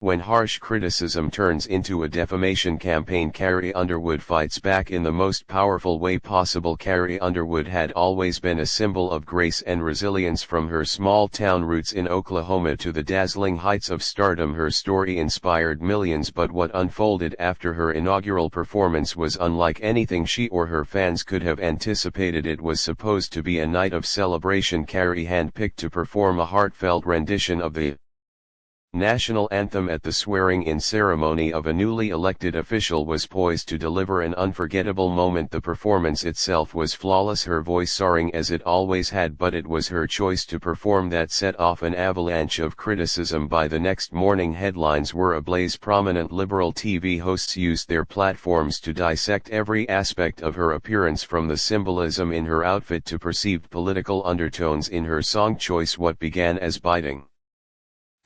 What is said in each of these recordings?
When harsh criticism turns into a defamation campaign, Carrie Underwood fights back in the most powerful way possible. Carrie Underwood had always been a symbol of grace and resilience. From her small-town roots in Oklahoma to the dazzling heights of stardom, her story inspired millions. But what unfolded after her inaugural performance was unlike anything she or her fans could have anticipated. It was supposed to be a night of celebration. Carrie handpicked to perform a heartfelt rendition of the national anthem at the swearing-in ceremony of a newly elected official, was poised to deliver an unforgettable moment. The performance itself was flawless, her voice soaring as it always had, but it was her choice to perform that set off an avalanche of criticism. By the next morning, headlines were ablaze. Prominent liberal TV hosts used their platforms to dissect every aspect of her appearance, from the symbolism in her outfit to perceived political undertones in her song choice. What began as biting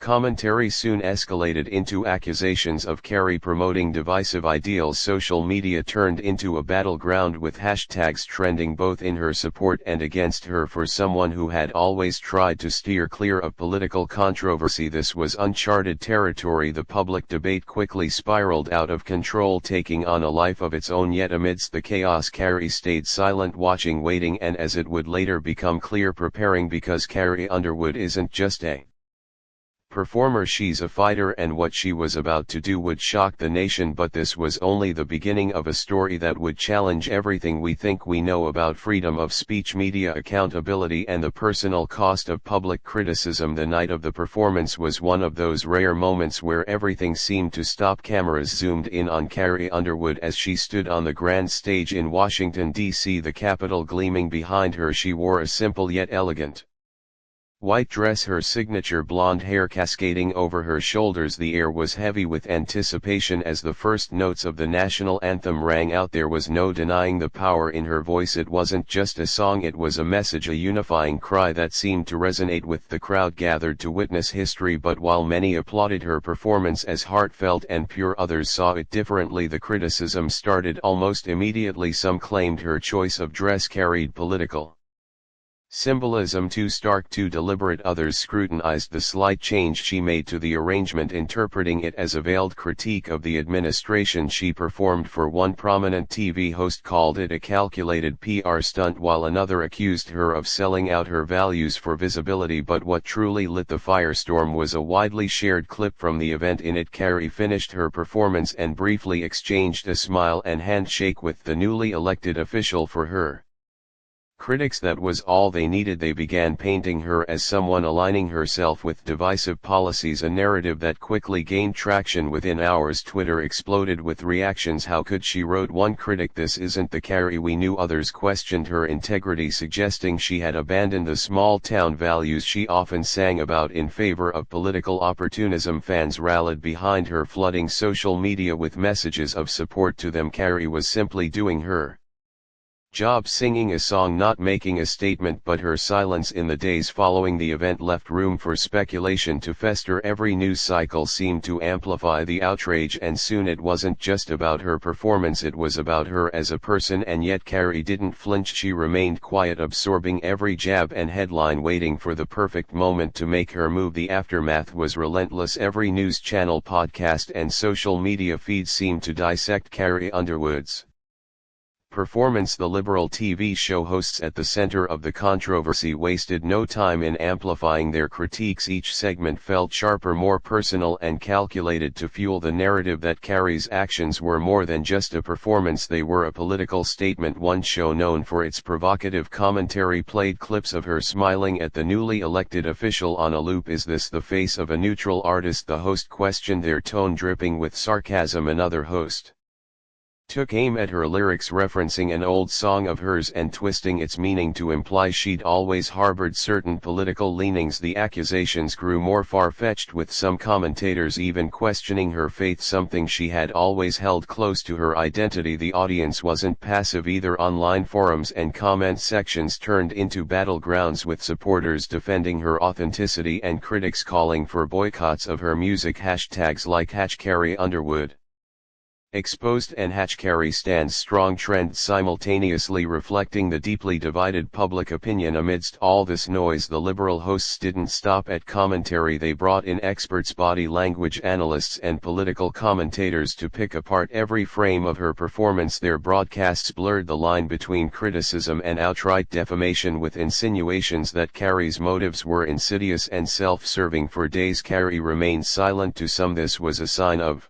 commentary soon escalated into accusations of Carrie promoting divisive ideals. Social media turned into a battleground, with hashtags trending both in her support and against her. For someone who had always tried to steer clear of political controversy, this was uncharted territory. The public debate quickly spiraled out of control, taking on a life of its own. Yet amidst the chaos, Carrie stayed silent, watching, waiting, and, as it would later become clear, preparing. Because Carrie Underwood isn't just a performer, she's a fighter, and what she was about to do would shock the nation. But this was only the beginning of a story that would challenge everything we think we know about freedom of speech, media accountability, and the personal cost of public criticism. The night of the performance was one of those rare moments where everything seemed to stop. Cameras zoomed in on Carrie Underwood as she stood on the grand stage in Washington, D.C., the Capitol gleaming behind her. She wore a simple yet elegant white dress, her signature blonde hair cascading over her shoulders. The air was heavy with anticipation as the first notes of the national anthem rang out. There was no denying the power in her voice. It wasn't just a song, it was a message, a unifying cry that seemed to resonate with the crowd gathered to witness history. But while many applauded her performance as heartfelt and pure, others saw it differently. The criticism started almost immediately. Some claimed her choice of dress carried political symbolism too stark, too deliberate. Others scrutinized the slight change she made to the arrangement, interpreting it as a veiled critique of the administration she performed for. One prominent TV host called it a calculated PR stunt, while another accused her of selling out her values for visibility. But what truly lit the firestorm was a widely shared clip from the event. In it, Carrie finished her performance and briefly exchanged a smile and handshake with the newly elected official. For her critics, that was all they needed. They began painting her as someone aligning herself with divisive policies, a narrative that quickly gained traction. Within hours, Twitter exploded with reactions. "How could she?" wrote one critic. "This isn't the Carrie we knew." Others questioned her integrity, suggesting she had abandoned the small-town values she often sang about in favor of political opportunism. Fans rallied behind her, flooding social media with messages of support to them. Carrie was simply doing her job, singing a song, not making a statement. But her silence in the days following the event left room for speculation to fester. Every news cycle seemed to amplify the outrage, and soon it wasn't just about her performance, it was about her as a person. And yet Carrie didn't flinch. She remained quiet, absorbing every jab and headline, waiting for the perfect moment to make her move. The aftermath was relentless. Every news channel, podcast, and social media feed seemed to dissect Carrie Underwood's performance. The liberal TV show hosts, at the center of the controversy, wasted no time in amplifying their critiques. Each segment felt sharper, more personal, and calculated to fuel the narrative that Carrie's actions were more than just a performance, they were a political statement. One show, known for its provocative commentary, played clips of her smiling at the newly elected official on a loop. "Is this the face of a neutral artist?" the host questioned, their tone dripping with sarcasm. Another host took aim at her lyrics, referencing an old song of hers and twisting its meaning to imply she'd always harbored certain political leanings. The accusations grew more far-fetched, with some commentators even questioning her faith, something she had always held close to her identity. The audience wasn't passive either. Online forums and comment sections turned into battlegrounds, with supporters defending her authenticity and critics calling for boycotts of her music. Hashtags like #CarrieUnderwood Exposed and Hatch. Carrie stands strong trend simultaneously reflecting the deeply divided public opinion. Amidst all this noise, the Liberal hosts didn't stop at commentary. They brought in experts, body language analysts and political commentators to pick apart every frame of her performance. Their broadcasts blurred the line between criticism and outright defamation, with insinuations that Carrie's motives were insidious and self-serving. For days Carrie remained silent. To some this was a sign of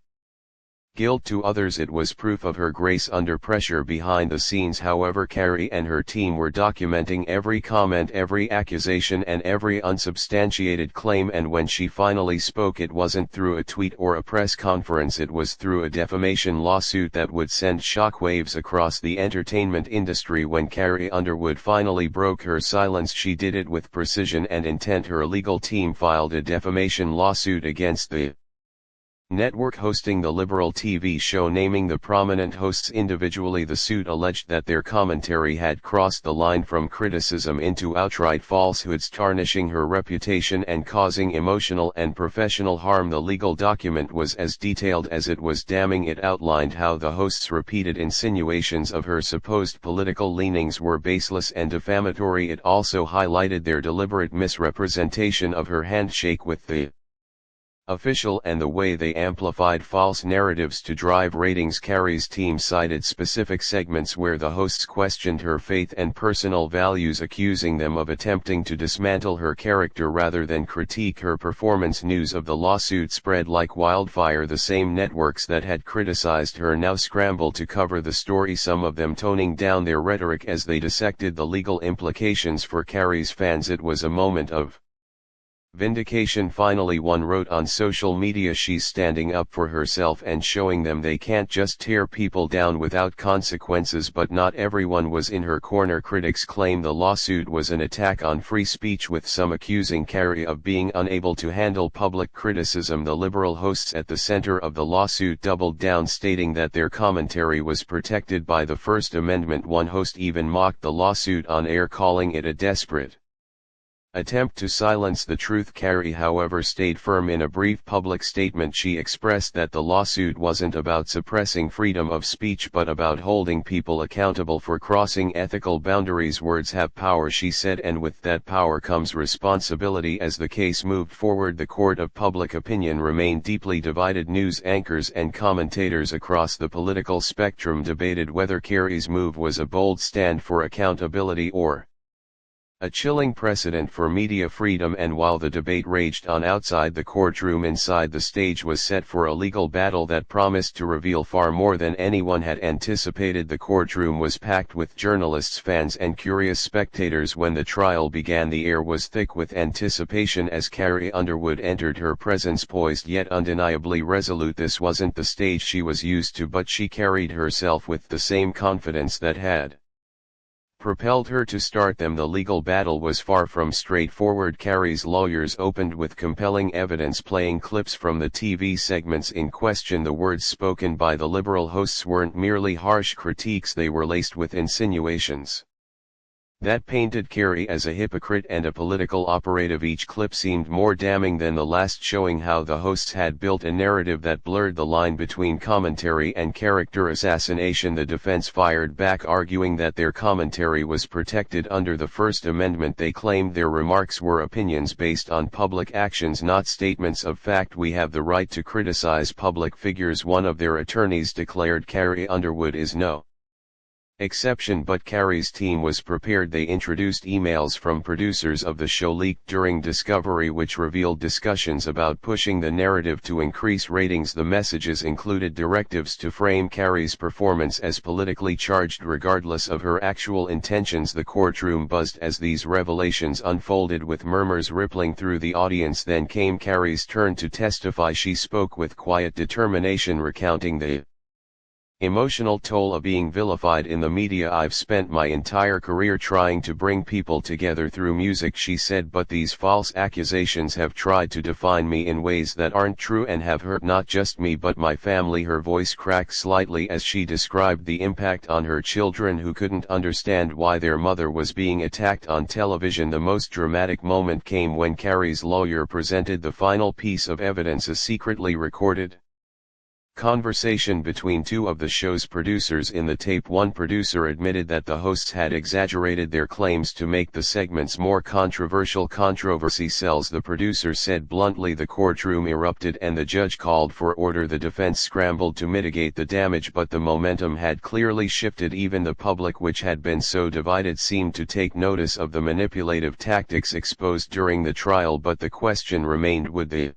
guilt, to others it was proof of her grace under pressure. Behind the scenes, however, Carrie and her team were documenting every comment, every accusation and every unsubstantiated claim, and when she finally spoke, it wasn't through a tweet or a press conference, it was through a defamation lawsuit that would send shockwaves across the entertainment industry. When Carrie Underwood finally broke her silence, she did it with precision and intent. Her legal team filed a defamation lawsuit against the network hosting the Liberal TV show, naming the prominent hosts individually. The suit alleged that their commentary had crossed the line from criticism into outright falsehoods, tarnishing her reputation and causing emotional and professional harm. The legal document was as detailed as it was damning. It outlined how the hosts' repeated insinuations of her supposed political leanings were baseless and defamatory. It also highlighted their deliberate misrepresentation of her handshake with the official and the way they amplified false narratives to drive ratings. Carrie's team cited specific segments where the hosts questioned her faith and personal values, accusing them of attempting to dismantle her character rather than critique her performance. News of the lawsuit spread like wildfire. The same networks that had criticized her now scrambled to cover the story, some of them toning down their rhetoric as they dissected the legal implications. For Carrie's fans, it was a moment of vindication. Finally, one wrote on social media, she's standing up for herself and showing them they can't just tear people down without consequences. But not everyone was in her corner. Critics claim the lawsuit was an attack on free speech, with some accusing Carrie of being unable to handle public criticism. The Liberal hosts at the center of the lawsuit doubled down, stating that their commentary was protected by the First Amendment. One host even mocked the lawsuit on air, calling it a desperate attempt to silence the truth. Carrie, however, stayed firm. In a brief public statement, she expressed that the lawsuit wasn't about suppressing freedom of speech but about holding people accountable for crossing ethical boundaries. Words have power, she said, and with that power comes responsibility. As the case moved forward, the court of public opinion remained deeply divided. News anchors and commentators across the political spectrum debated whether Carrie's move was a bold stand for accountability or a chilling precedent for media freedom. And while the debate raged on outside the courtroom, inside the stage was set for a legal battle that promised to reveal far more than anyone had anticipated. The courtroom was packed with journalists, fans and curious spectators. When the trial began, the air was thick with anticipation as Carrie Underwood entered, her presence poised yet undeniably resolute. This wasn't the stage she was used to, but she carried herself with the same confidence that had propelled her to start them. The legal battle was far from straightforward. Carrie's lawyers opened with compelling evidence, playing clips from the TV segments in question. The words spoken by the Liberal hosts weren't merely harsh critiques, they were laced with insinuations that painted Carrie as a hypocrite and a political operative. Each clip seemed more damning than the last, showing how the hosts had built a narrative that blurred the line between commentary and character assassination. The defense fired back, arguing that their commentary was protected under the First Amendment. They claimed their remarks were opinions based on public actions, not statements of fact. We have the right to criticize public figures, one of their attorneys declared. Carrie Underwood is no exception, but Carrie's team was prepared. They introduced emails from producers of the show leaked during discovery, which revealed discussions about pushing the narrative to increase ratings. The messages included directives to frame Carrie's performance as politically charged regardless of her actual intentions. The courtroom buzzed as these revelations unfolded, with murmurs rippling through the audience. Then came Carrie's turn to testify. She spoke with quiet determination, recounting the emotional toll of being vilified in the media. I've spent my entire career trying to bring people together through music, she said, but these false accusations have tried to define me in ways that aren't true and have hurt not just me but my family. Her voice cracked slightly as she described the impact on her children, who couldn't understand why their mother was being attacked on television. The most dramatic moment came when Carrie's lawyer presented the final piece of evidence, a secretly recorded Conversation between two of the show's producers. In the tape, one producer admitted that the hosts had exaggerated their claims to make the segments more controversial. Controversy sells, the producer said bluntly. The courtroom erupted and the judge called for order. The defense scrambled to mitigate the damage, but the momentum had clearly shifted. Even the public, which had been so divided, seemed to take notice of the manipulative tactics exposed during the trial. But the question remained, would the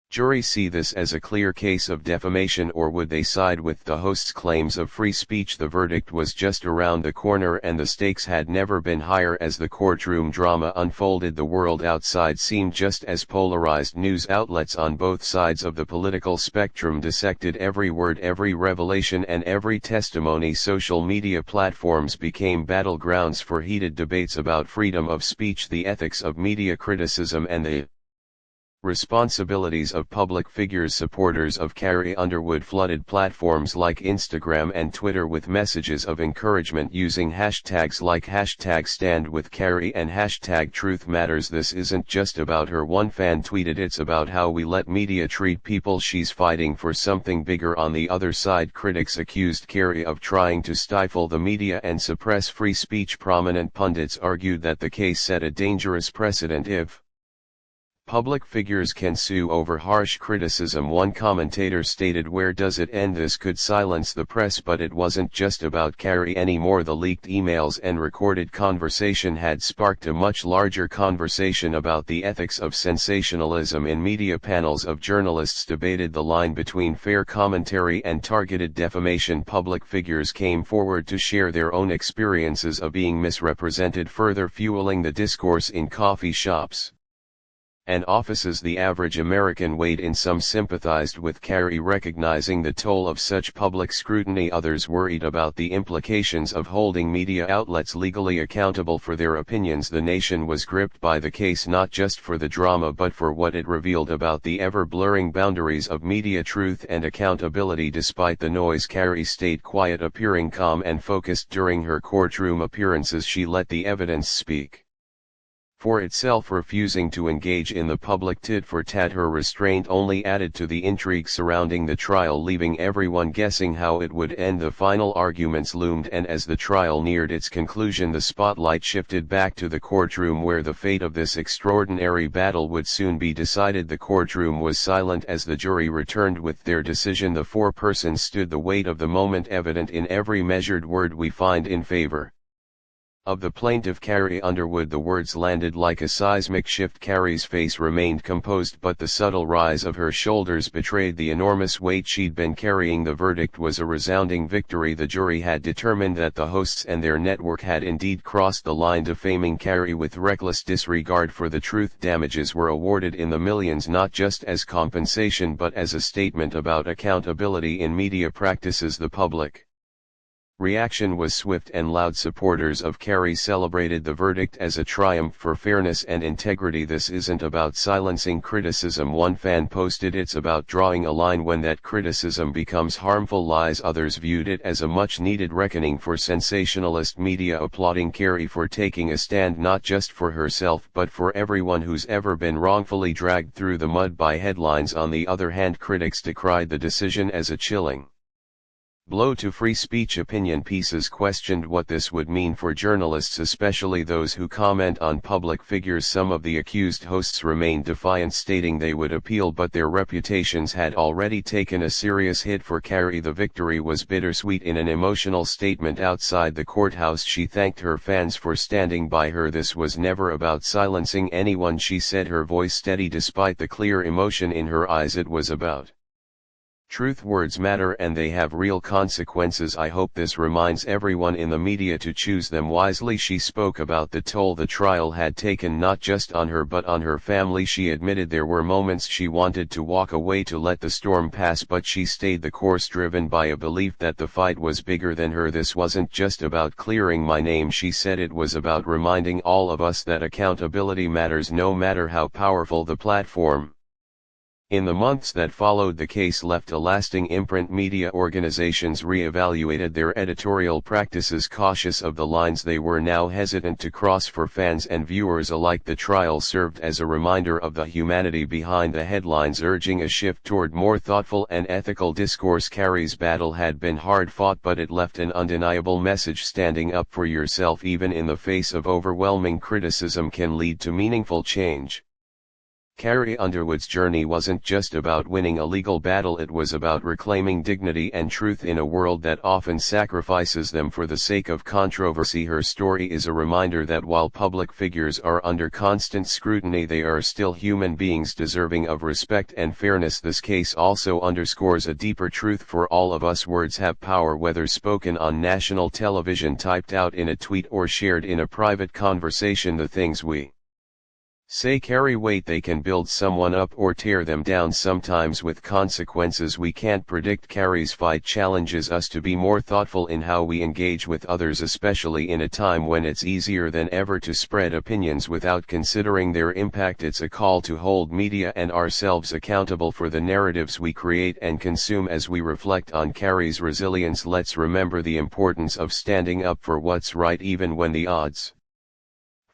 jury see this as a clear case of defamation, or would they side with the host's claims of free speech? The verdict was just around the corner, and the stakes had never been higher. As the courtroom drama unfolded, the world outside seemed just as polarized. News outlets on both sides of the political spectrum dissected every word, every revelation, and every testimony. Social media platforms became battlegrounds for heated debates about freedom of speech, the ethics of media criticism, and the responsibilities of public figures. Supporters of Carrie Underwood flooded platforms like Instagram and Twitter with messages of encouragement, using hashtags like #StandWithCarrie and #TruthMatters. This isn't just about her, one fan tweeted. It's about how we let media treat people. She's fighting for something bigger. On the other side, critics accused Carrie of trying to stifle the media and suppress free speech. Prominent pundits argued that the case set a dangerous precedent if public figures can sue over harsh criticism. One commentator stated, "Where does it end? This could silence the press." But it wasn't just about Carrie anymore. The leaked emails and recorded conversation had sparked a much larger conversation about the ethics of sensationalism in media. Panels of journalists debated the line between fair commentary and targeted defamation. Public figures came forward to share their own experiences of being misrepresented, further fueling the discourse in coffee shops and offices. The average American weighed in. Some sympathized with Carrie, recognizing the toll of such public scrutiny. Others worried about the implications of holding media outlets legally accountable for their opinions. The nation was gripped by the case, not just for the drama but for what it revealed about the ever-blurring boundaries of media truth and accountability. Despite the noise, Carrie stayed quiet, appearing calm and focused during her courtroom appearances. She let the evidence speak for itself, refusing to engage in the public tit-for-tat. Her restraint only added to the intrigue surrounding the trial, leaving everyone guessing how it would end. The final arguments loomed, and as the trial neared its conclusion, the spotlight shifted back to the courtroom, where the fate of this extraordinary battle would soon be decided. The courtroom was silent as the jury returned with their decision. The four persons stood, the weight of the moment evident in every measured word. "We find in favor of the plaintiff, Carrie Underwood." The words landed like a seismic shift. Carrie's face remained composed, but the subtle rise of her shoulders betrayed the enormous weight she'd been carrying. The verdict was a resounding victory. The jury had determined that the hosts and their network had indeed crossed the line, defaming Carrie with reckless disregard for the truth. Damages were awarded in the millions, not just as compensation but as a statement about accountability in media practices. The public reaction was swift and loud. Supporters of Carrie celebrated the verdict as a triumph for fairness and integrity. "This isn't about silencing criticism," one fan posted. "It's about drawing a line when that criticism becomes harmful lies." Others viewed it as a much-needed reckoning for sensationalist media, applauding Carrie for taking a stand not just for herself but for everyone who's ever been wrongfully dragged through the mud by headlines. On the other hand, critics decried the decision as a chilling blow to free speech. Opinion pieces questioned what this would mean for journalists, especially those who comment on public figures. Some of the accused hosts remained defiant, stating they would appeal, but their reputations had already taken a serious hit. For Carrie, the victory was bittersweet. In an emotional statement outside the courthouse, she thanked her fans for standing by her. "This was never about silencing anyone," she said, her voice steady despite the clear emotion in her eyes. "It was about truth. Words matter and they have real consequences. I hope this reminds everyone in the media to choose them wisely." She spoke about the toll the trial had taken, not just on her but on her family. She admitted there were moments she wanted to walk away, to let the storm pass, but she stayed the course, driven by a belief that the fight was bigger than her. "This wasn't just about clearing my name," she said. "It was about reminding all of us that accountability matters, no matter how powerful the platform." In the months that followed, the case left a lasting imprint. Media organizations re-evaluated their editorial practices, cautious of the lines they were now hesitant to cross. For fans and viewers alike, the trial served as a reminder of the humanity behind the headlines, urging a shift toward more thoughtful and ethical discourse. Carrie's battle had been hard-fought, but it left an undeniable message: standing up for yourself, even in the face of overwhelming criticism, can lead to meaningful change. Carrie Underwood's journey wasn't just about winning a legal battle, it was about reclaiming dignity and truth in a world that often sacrifices them for the sake of controversy. Her story is a reminder that while public figures are under constant scrutiny, they are still human beings deserving of respect and fairness. This case also underscores a deeper truth for all of us: words have power, whether spoken on national television, typed out in a tweet, or shared in a private conversation. The things we say carry weight. They can build someone up or tear them down, sometimes with consequences we can't predict. Carrie's fight challenges us to be more thoughtful in how we engage with others, especially in a time when it's easier than ever to spread opinions without considering their impact. It's a call to hold media and ourselves accountable for the narratives we create and consume. As we reflect on Carrie's resilience, let's remember the importance of standing up for what's right, even when the odds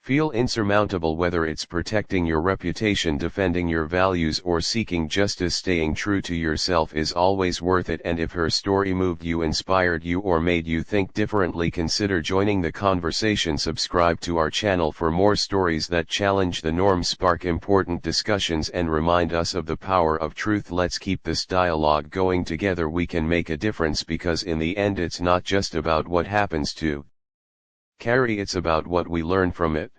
feel insurmountable. Whether it's protecting your reputation, defending your values, or seeking justice, staying true to yourself is always worth it. And if her story moved you, inspired you, or made you think differently, consider joining the conversation. Subscribe to our channel for more stories that challenge the norm, spark important discussions, and remind us of the power of truth. Let's keep this dialogue going. Together we can make a difference, because in the end it's not just about what happens to Carrie, it's about what we learn from it.